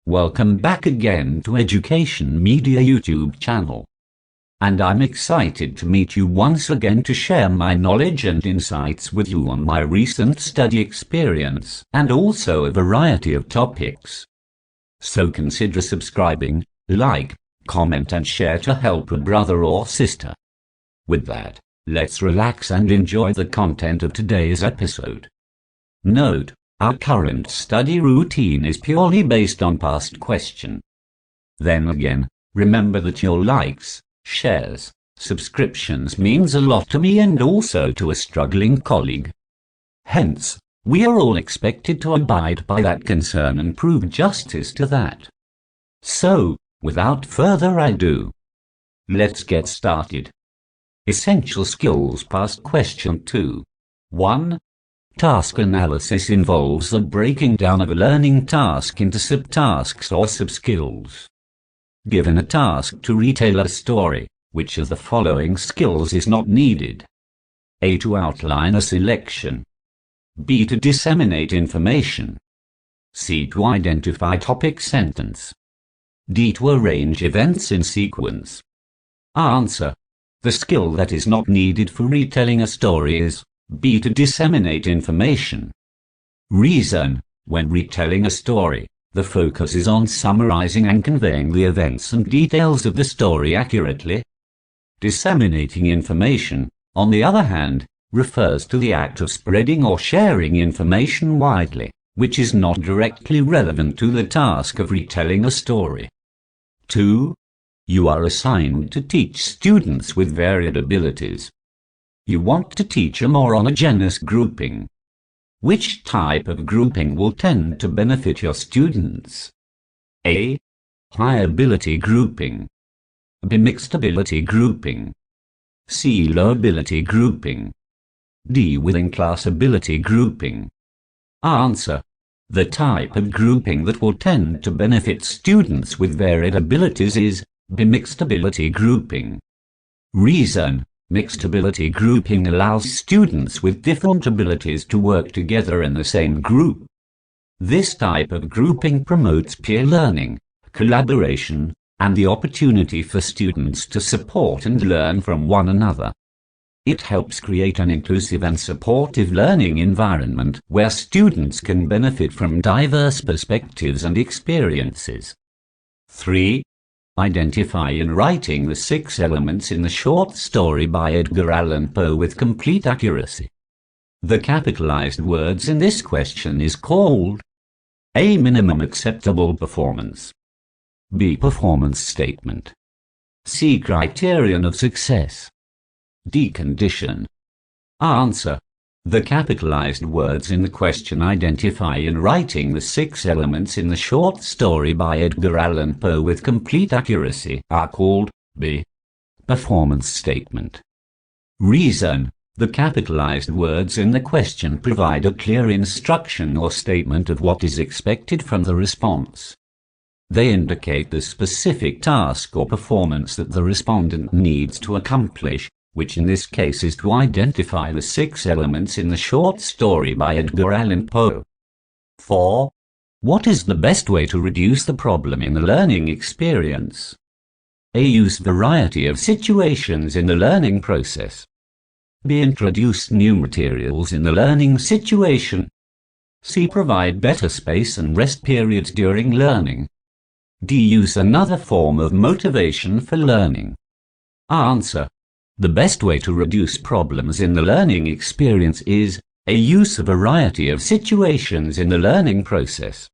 Welcome back again to Education Media YouTube channel. And I'm excited to meet you once again to share my knowledge and insights with you on my recent study experience and also a variety of topics. So consider subscribing, like, comment and share to help a brother or sister. With that, let's relax and enjoy the content of today's episode. Note: our current study routine is purely based on past question. Then again, remember that your likes, shares, subscriptions means a lot to me and also to a struggling colleague. Hence, we are all expected to abide by that concern and prove justice to that. So, without further ado, let's get started. Essential skills past question 2. 1. Task analysis involves the breaking down of a learning task into subtasks or subskills. Given a task to retell a story, which of the following skills is not needed? A. To outline a selection. B. To disseminate information. C. To identify topic sentence. D. To arrange events in sequence. Answer: the skill that is not needed for retelling a story is B. To disseminate information. Reason: when retelling a story, the focus is on summarizing and conveying the events and details of the story accurately. Disseminating information, on the other hand, refers to the act of spreading or sharing information widely, which is not directly relevant to the task of retelling a story. 2. You are assigned to teach students with varied abilities. You want to teach a more homogeneous grouping. Which type of grouping will tend to benefit your students? A. High ability grouping. B. Mixed ability grouping. C. Low ability grouping. D. Within class ability grouping. Answer: the type of grouping that will tend to benefit students with varied abilities is B. Mixed ability grouping. Reason: mixed ability grouping allows students with different abilities to work together in the same group. This type of grouping promotes peer learning, collaboration, and the opportunity for students to support and learn from one another. It helps create an inclusive and supportive learning environment where students can benefit from diverse perspectives and experiences. 3. Identify in writing the 6 elements in the short story by Edgar Allan Poe with complete accuracy. The capitalized words in this question is called A. Minimum acceptable performance. B. Performance statement. C. Criterion of success. D. Condition. Answer: the capitalized words in the question identify in writing the 6 elements in the short story by Edgar Allan Poe with complete accuracy are called B. Performance statement. Reason: the capitalized words in the question provide a clear instruction or statement of what is expected from the response. They indicate the specific task or performance that the respondent needs to accomplish, which in this case is to identify the 6 elements in the short story by Edgar Allan Poe. 4. What is the best way to reduce the problem in the learning experience? A. Use variety of situations in the learning process. B. Introduce new materials in the learning situation. C. Provide better space and rest periods during learning. D. Use another form of motivation for learning. Answer: the best way to reduce problems in the learning experience is A. Use a variety of situations in the learning process.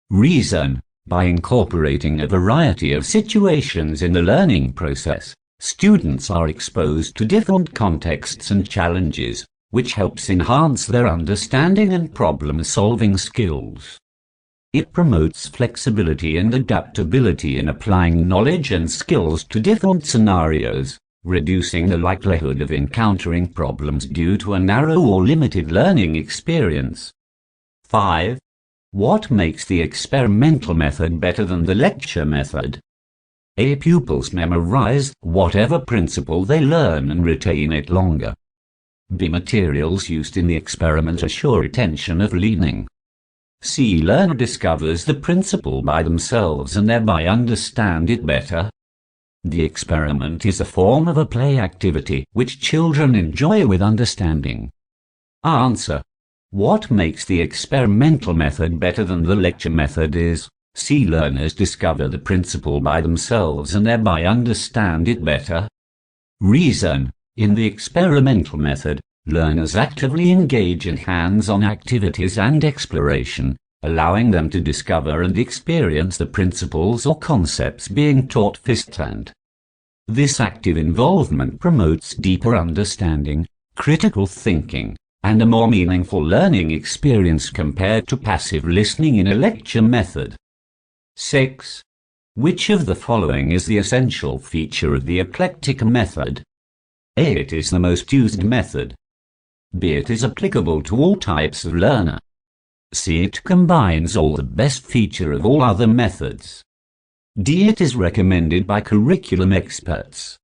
Reason: by incorporating a variety of situations in the learning process, students are exposed to different contexts and challenges, which helps enhance their understanding and problem-solving skills. It promotes flexibility and adaptability in applying knowledge and skills to different scenarios, reducing the likelihood of encountering problems due to a narrow or limited learning experience. 5. What makes the experimental method better than the lecture method? A. Pupils memorize whatever principle they learn and retain it longer. B. Materials used in the experiment assure retention of learning. C. Learner discovers the principle by themselves and thereby understand it better. The experiment is a form of a play activity which children enjoy with understanding. Answer. What makes the experimental method better than the lecture method is, C. Learners discover the principle by themselves and thereby understand it better. Reason. In the experimental method, learners actively engage in hands-on activities and exploration, allowing them to discover and experience the principles or concepts being taught firsthand. This active involvement promotes deeper understanding, critical thinking, and a more meaningful learning experience compared to passive listening in a lecture method. 6. Which of the following is the essential feature of the eclectic method? A. It is the most used method. B. It is applicable to all types of learner. C. It combines all the best feature of all other methods. D. It is recommended by curriculum experts.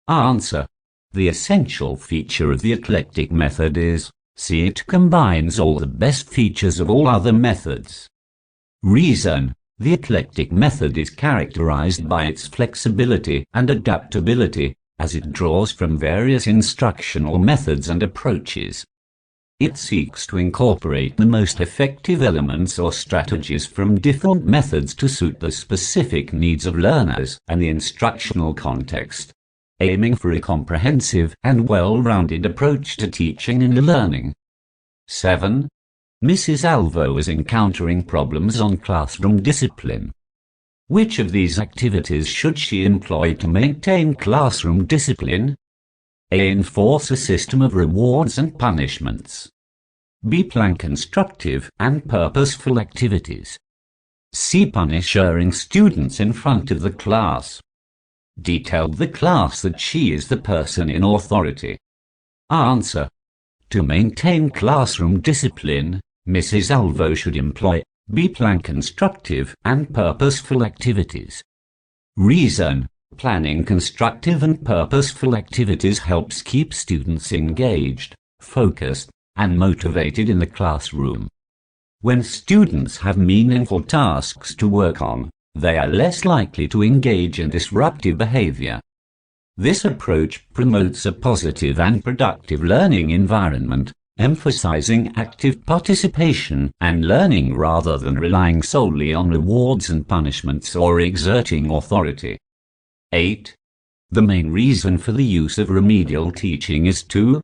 Answer. The essential feature of the eclectic method is C. It combines all the best features of all other methods. Reason. The eclectic method is characterized by its flexibility and adaptability, as it draws from various instructional methods and approaches. It seeks to incorporate the most effective elements or strategies from different methods to suit the specific needs of learners and the instructional context, aiming for a comprehensive and well-rounded approach to teaching and learning. 7. Mrs. Alvo is encountering problems on classroom discipline. Which of these activities should she employ to maintain classroom discipline? A. Enforce a system of rewards and punishments. B. Plan constructive and purposeful activities. C. Punish erring students in front of the class. D. Tell the class that she is the person in authority. Answer. To maintain classroom discipline, Mrs. Alvo should employ B. Plan constructive and purposeful activities. Reason. Planning constructive and purposeful activities helps keep students engaged, focused, and motivated in the classroom. When students have meaningful tasks to work on, they are less likely to engage in disruptive behavior. This approach promotes a positive and productive learning environment, emphasizing active participation and learning rather than relying solely on rewards and punishments or exerting authority. 8. The main reason for the use of remedial teaching is to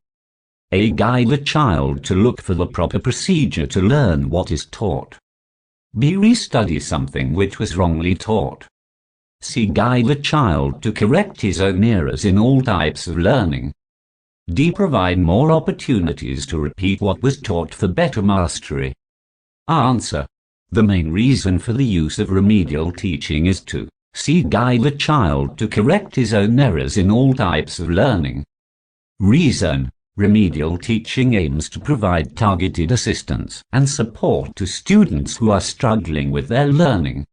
A. Guide the child to look for the proper procedure to learn what is taught. B. Restudy something which was wrongly taught. C. Guide the child to correct his own errors in all types of learning. D. Provide more opportunities to repeat what was taught for better mastery. Answer. The main reason for the use of remedial teaching is to C. Guide the child to correct his own errors in all types of learning. Reason. Remedial teaching aims to provide targeted assistance and support to students who are struggling with their learning.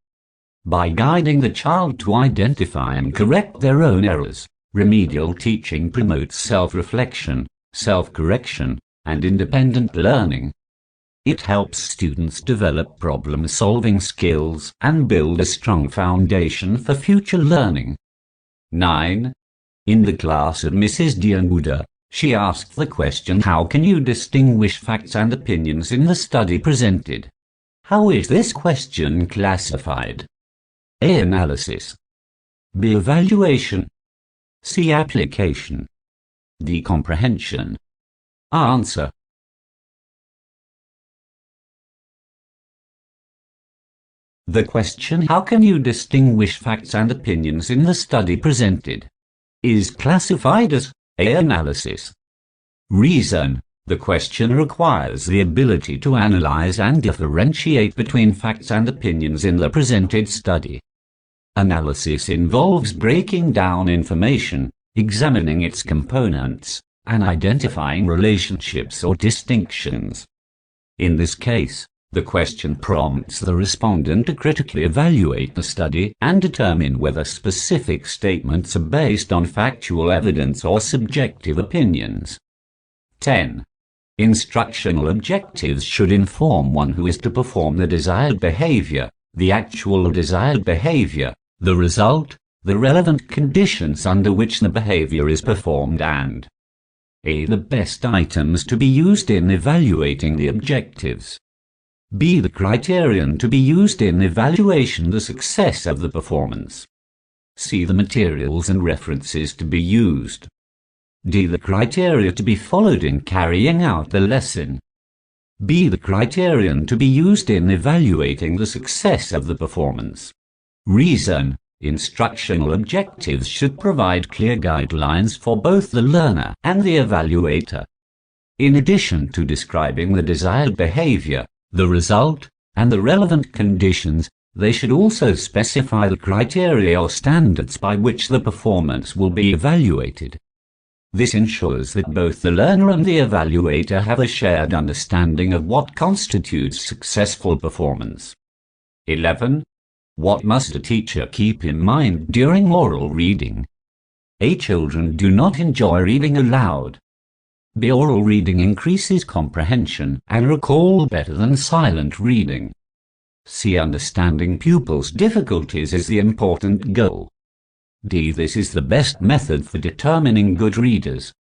By guiding the child to identify and correct their own errors, remedial teaching promotes self-reflection, self-correction, and independent learning. It helps students develop problem-solving skills and build a strong foundation for future learning. 9. In the class of Mrs. Dianuda, she asked the question, how can you distinguish facts and opinions in the study presented? How is this question classified? A. Analysis. B. Evaluation. C. Application. D. Comprehension. Answer. The question, how can you distinguish facts and opinions in the study presented, is classified as A. Analysis. Reason. The question requires the ability to analyze and differentiate between facts and opinions in the presented study. Analysis involves breaking down information, examining its components, and identifying relationships or distinctions. In this case, the question prompts the respondent to critically evaluate the study and determine whether specific statements are based on factual evidence or subjective opinions. 10. Instructional objectives should inform one who is to perform the desired behavior, the actual desired behavior, the result, the relevant conditions under which the behavior is performed, and a. the best items to be used in evaluating the objectives. B. the criterion to be used in evaluation the success of the performance. C. the materials and references to be used. D. the criteria to be followed in carrying out the lesson. B. the criterion to be used in evaluating the success of the performance. Reason. Instructional objectives should provide clear guidelines for both the learner and the evaluator. In addition to describing the desired behavior, the result, and the relevant conditions, they should also specify the criteria or standards by which the performance will be evaluated. This ensures that both the learner and the evaluator have a shared understanding of what constitutes successful performance. 11. What must a teacher keep in mind during oral reading? A. Children do not enjoy reading aloud. B. Oral reading increases comprehension and recall better than silent reading. C. Understanding pupils' difficulties is the important goal. D. This is the best method for determining good readers.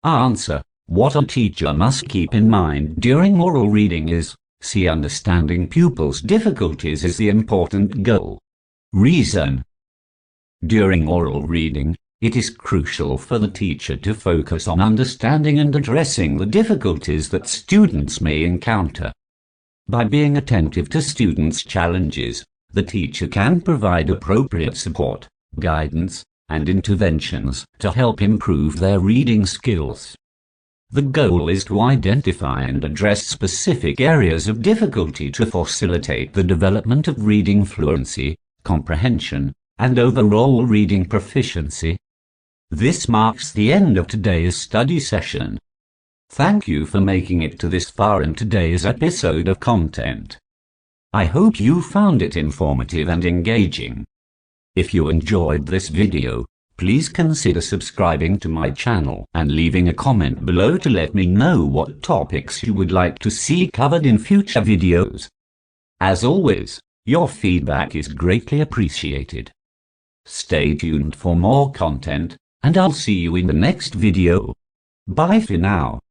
Answer. What a teacher must keep in mind during oral reading is C. Understanding pupils' difficulties is the important goal. Reason. During oral reading, it is crucial for the teacher to focus on understanding and addressing the difficulties that students may encounter. By being attentive to students' challenges, the teacher can provide appropriate support, guidance, and interventions to help improve their reading skills. The goal is to identify and address specific areas of difficulty to facilitate the development of reading fluency, comprehension, and overall reading proficiency. This marks the end of today's study session. Thank you for making it to this far in today's episode of content. I hope you found it informative and engaging. If you enjoyed this video, please consider subscribing to my channel and leaving a comment below to let me know what topics you would like to see covered in future videos. As always, your feedback is greatly appreciated. Stay tuned for more content, and I'll see you in the next video. Bye for now.